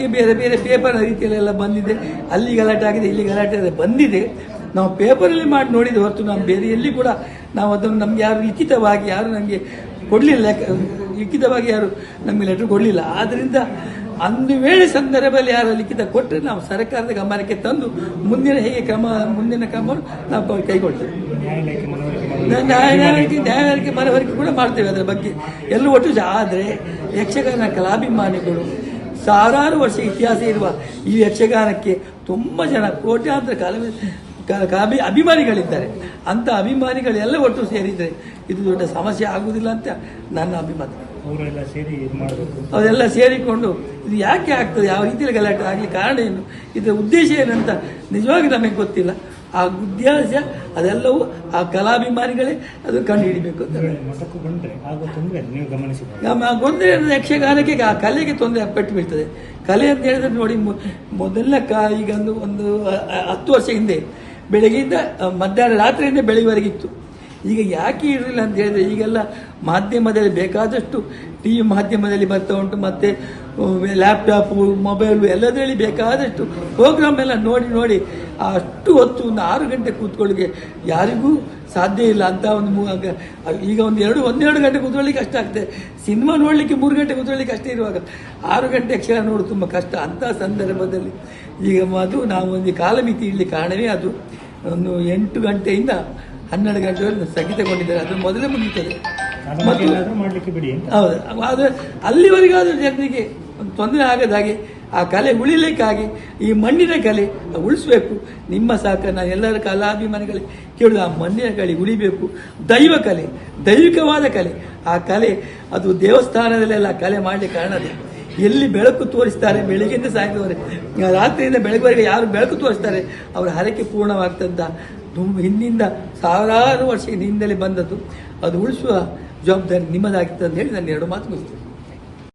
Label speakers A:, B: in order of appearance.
A: ಬೇರೆ ಬೇರೆ ಪೇಪರ್ ರೀತಿಯಲ್ಲೆಲ್ಲ ಬಂದಿದೆ. ಅಲ್ಲಿ ಗಲಾಟೆ ಆಗಿದೆ, ಇಲ್ಲಿ ಗಲಾಟೆ ಬಂದಿದೆ. ನಾವು ಪೇಪರಲ್ಲಿ ಮಾಡಿ ನೋಡಿದ ಹೊರತು ನಾವು ಬೇರೆ ಎಲ್ಲಿ ಕೂಡ ನಾವು ಅದನ್ನು ನಮ್ಗೆ ಯಾರು ಲಿಖಿತವಾಗಿ ಯಾರು ನಮಗೆ ಕೊಡಲಿಲ್ಲ, ಲಿಖಿತವಾಗಿ ಯಾರು ನಮಗೆ ಲೆಟರ್ ಕೊಡಲಿಲ್ಲ. ಆದ್ದರಿಂದ ಒಂದು ವೇಳೆ ಸಂದರ್ಭದಲ್ಲಿ ಯಾರು ಲಿಖಿತ ಕೊಟ್ಟರೆ ನಾವು ಸರ್ಕಾರದ ಗಮನಕ್ಕೆ ತಂದು ಮುಂದಿನ ಕ್ರಮವನ್ನು ನಾವು ಕೈಗೊಳ್ತೇವೆ. ನ್ಯಾಯಾಲಯಕ್ಕೆ ಮನವರಿಕೆ ಕೂಡ ಮಾಡ್ತೇವೆ ಅದರ ಬಗ್ಗೆ ಎಲ್ಲೂ ಒಟ್ಟು. ಆದರೆ ಯಕ್ಷಗಾನ ಕಲಾಭಿಮಾನಿಗಳು ಸಾವಿರಾರು ವರ್ಷ ಇತಿಹಾಸ ಇರುವ ಈ ಯಕ್ಷಗಾನಕ್ಕೆ ತುಂಬ ಜನ ಕೋಟ್ಯಾಂತರ ಅಭಿಮಾನಿಗಳಿದ್ದಾರೆ. ಅಂಥ ಅಭಿಮಾನಿಗಳೆಲ್ಲ ಒಟ್ಟು ಸೇರಿದರೆ ಇದು ದೊಡ್ಡ ಸಮಸ್ಯೆ ಆಗುವುದಿಲ್ಲ ಅಂತ ನನ್ನ ಅಭಿಮತ. ಅವರೆಲ್ಲ ಸೇರಿಕೊಂಡು ಇದು ಯಾಕೆ ಆಗ್ತದೆ, ಯಾವ ರೀತಿಯಲ್ಲಿ ಗಲಾಟೆ ಆಗಲಿ, ಕಾರಣ ಏನು, ಇದರ ಉದ್ದೇಶ ಏನಂತ ನಿಜವಾಗಿ ನಮಗೆ ಗೊತ್ತಿಲ್ಲ. ಆ ಉದ್ದೇಶ ಅದೆಲ್ಲವೂ ಆ ಕಲಾಭಿಮಾನಿಗಳೇ ಅದು ಕಂಡುಹಿಡಿಬೇಕು ಅಂತ. ಗೊಂದಲ ಯಕ್ಷಗಾನಕ್ಕೆ ಆ ಕಲೆಗೆ ತೊಂದರೆ ಪೆಟ್ಟು ಬೀಳ್ತದೆ. ಕಲೆ ಅಂತ ಹೇಳಿದ್ರೆ ನೋಡಿ, ಮೊದಲನೇ ಈಗ ಒಂದು 10 ವರ್ಷ ಹಿಂದೆ ಬೆಳಗ್ಗೆಯಿಂದ ಮಧ್ಯಾಹ್ನ ರಾತ್ರಿಯಿಂದ ಬೆಳಗ್ಗೆವರೆಗಿತ್ತು. ಈಗ ಯಾಕೆ ಇರಲಿಲ್ಲ ಅಂತ ಹೇಳಿದ್ರೆ ಈಗೆಲ್ಲ ಮಾಧ್ಯಮದಲ್ಲಿ ಬೇಕಾದಷ್ಟು TV ಮಾಧ್ಯಮದಲ್ಲಿ ಬರ್ತಾ ಉಂಟು, ಮತ್ತು ಲ್ಯಾಪ್ಟಾಪು ಮೊಬೈಲು ಎಲ್ಲದರಲ್ಲಿ ಬೇಕಾದಷ್ಟು ಪ್ರೋಗ್ರಾಮ್ ಎಲ್ಲ ನೋಡಿ ಅಷ್ಟು ಹೊತ್ತು ಒಂದು 6 ಗಂಟೆ ಕೂತ್ಕೊಳ್ಳಿಕ್ಕೆ ಯಾರಿಗೂ ಸಾಧ್ಯ ಇಲ್ಲ ಅಂತ. ಈಗ ಒಂದೆರಡು ಗಂಟೆ ಕೂತ್ಕೊಳ್ಳಿಕ್ಕೆ ಕಷ್ಟ ಆಗ್ತದೆ. ಸಿನಿಮಾ ನೋಡಲಿಕ್ಕೆ 3 ಗಂಟೆ ಕೂತ್ಕೊಳ್ಳಿಕ್ಕೆ ಕಷ್ಟ ಇರುವಾಗ 6 ಗಂಟೆ ಯಕ್ಷಗಾನ ನೋಡೋದು ತುಂಬ ಕಷ್ಟ. ಅಂಥ ಸಂದರ್ಭದಲ್ಲಿ ಈಗ ನಾವು ಒಂದು ಕಾಲಮಿತಿ ಇಡಲಿಕ್ಕೆ ಕಾರಣವೇ ಅದು. ಒಂದು 8 ಗಂಟೆಯಿಂದ 12 ಗಂಟೆವರೆಗೆ ಸ್ಥಗಿತಗೊಂಡಿದ್ದಾರೆ. ಅದು ಮೊದಲೇ ಮುಗಿಯುತ್ತದೆ. ಹೌದು, ಆದರೆ ಅಲ್ಲಿವರೆಗಾದರೂ ಜನರಿಗೆ ತೊಂದರೆ ಆಗದ ಹಾಗೆ ಆ ಕಲೆ ಉಳಿಲಿಕ್ಕಾಗಿ ಈ ಮಣ್ಣಿನ ಕಲೆ ಉಳಿಸ್ಬೇಕು. ನಿಮ್ಮ ಸಹಕಾರ ನಾನು ಎಲ್ಲರ ಕಲಾಭಿಮಾನಿಗಳಿಗೆ ಕೇಳಿದ ಆ ಮಣ್ಣಿನ ಕಲೆ ಉಳಿಬೇಕು. ದೈವ ಕಲೆ, ದೈವಿಕವಾದ ಕಲೆ, ಆ ಕಲೆ ಅದು ದೇವಸ್ಥಾನದಲ್ಲೆಲ್ಲ ಕಲೆ ಮಾಡಲಿಕ್ಕೆ ಕಾರಣ ಅದೇ. ಎಲ್ಲಿ ಬೆಳಕು ತೋರಿಸ್ತಾರೆ ಬೆಳಿಗ್ಗೆಯಿಂದ ಸಾಯಂಕಾಲವರೆಗೆ, ರಾತ್ರಿಯಿಂದ ಬೆಳಗ್ಗೆವರೆಗೆ ಯಾರು ಬೆಳಕು ತೋರಿಸ್ತಾರೆ ಅವರ ಹರಕೆ ಪೂರ್ಣವಾಗ್ತಂತ ಹಿಂದಿಂದ ಸಾವಿರಾರು ವರ್ಷ ಹಿಂದಲೇ ಬಂದದ್ದು. ಅದು ಉಳಿಸುವ ಜವಾಬ್ದಾರಿ ನಿಮ್ಮದಾಗಿತ್ತು ಅಂತ ಹೇಳಿ ನಾನು 2 ಮಾತು ಮುಗಿಸ್ತೇನೆ.